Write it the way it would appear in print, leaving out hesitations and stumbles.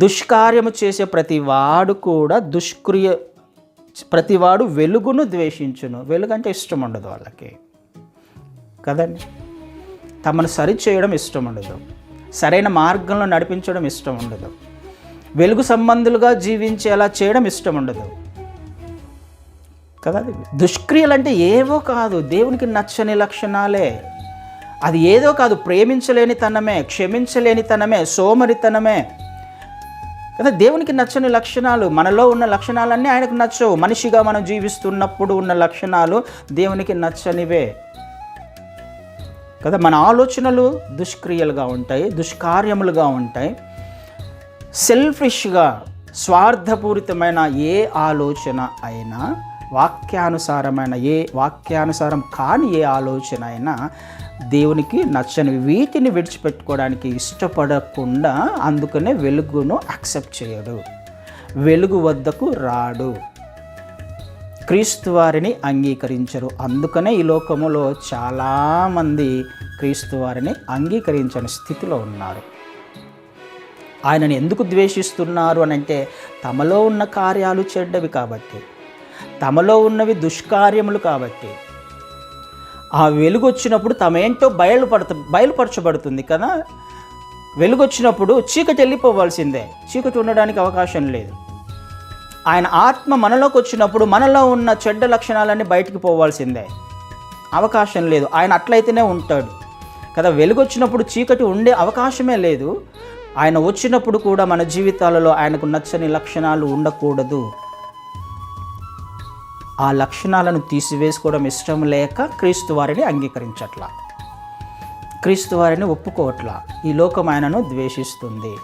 దుష్కార్యము చేసే ప్రతివాడు వెలుగును ద్వేషించును. వెలుగు అంటే ఇష్టం ఉండదు వాళ్ళకి కదండి. తమను సరి చేయడం ఇష్టం ఉండదు, సరైన మార్గంలో నడిపించడం ఇష్టం ఉండదు, వెలుగు సంబంధులుగా జీవించేలా చేయడం ఇష్టం ఉండదు కదా. దుష్క్రియలు అంటే ఏవో కాదు, దేవునికి నచ్చని లక్షణాలే. అది ఏదో కాదు, ప్రేమించలేని తనమే, క్షమించలేని తనమే, సోమరితనమే కదా. దేవునికి నచ్చని లక్షణాలు, మనలో ఉన్న లక్షణాలన్నీ ఆయనకు నచ్చవు. మనిషిగా మనం జీవిస్తున్నప్పుడు ఉన్న లక్షణాలు దేవునికి నచ్చనివే కదా. మన ఆలోచనలు దుష్క్రియలుగా ఉంటాయి, దుష్కార్యములుగా ఉంటాయి. సెల్ఫిష్గా, స్వార్థపూరితమైన ఏ ఆలోచన అయినా, వాక్యానుసారం కాని ఏ ఆలోచన అయినా దేవునికి నచ్చనివి. వీటిని విడిచిపెట్టుకోవడానికి ఇష్టపడకుండా అందుకనే వెలుగును యాక్సెప్ట్ చేయడు, వెలుగు వద్దకు రాడు, క్రీస్తు వారిని అంగీకరించరు. అందుకనే ఈ లోకములో చాలామంది క్రీస్తు వారిని అంగీకరించని స్థితిలో ఉన్నారు. ఆయనని ఎందుకు ద్వేషిస్తున్నారు అని అంటే, తమలో ఉన్న కార్యాలు చెడ్డవి కాబట్టి, తమలో ఉన్నవి దుష్కార్యములు కాబట్టి. ఆ వెలుగు వచ్చినప్పుడు తమేంటో బయలుపరచబడుతుంది కదా. వెలుగు వచ్చినప్పుడు చీకటి వెళ్ళిపోవాల్సిందే, చీకటి ఉండడానికి అవకాశం లేదు. ఆయన ఆత్మ మనలోకి వచ్చినప్పుడు మనలో ఉన్న చెడ్డ లక్షణాలన్నీ బయటికి పోవాల్సిందే, అవకాశం లేదు. ఆయన అట్లయితేనే ఉంటాడు కదా. వెలుగు వచ్చినప్పుడు చీకటి ఉండే అవకాశమే లేదు. ఆయన వచ్చినప్పుడు కూడా మన జీవితాలలో ఆయనకు నచ్చని లక్షణాలు ఉండకూడదు. ఆ లక్షణాలను తీసివేసుకోవడం ఇష్టం లేక క్రీస్తు వారిని అంగీకరించట్లా, క్రీస్తు వారిని ఒప్పుకోవట్లా. ఈ లోకం ఆయనను ద్వేషిస్తుంది.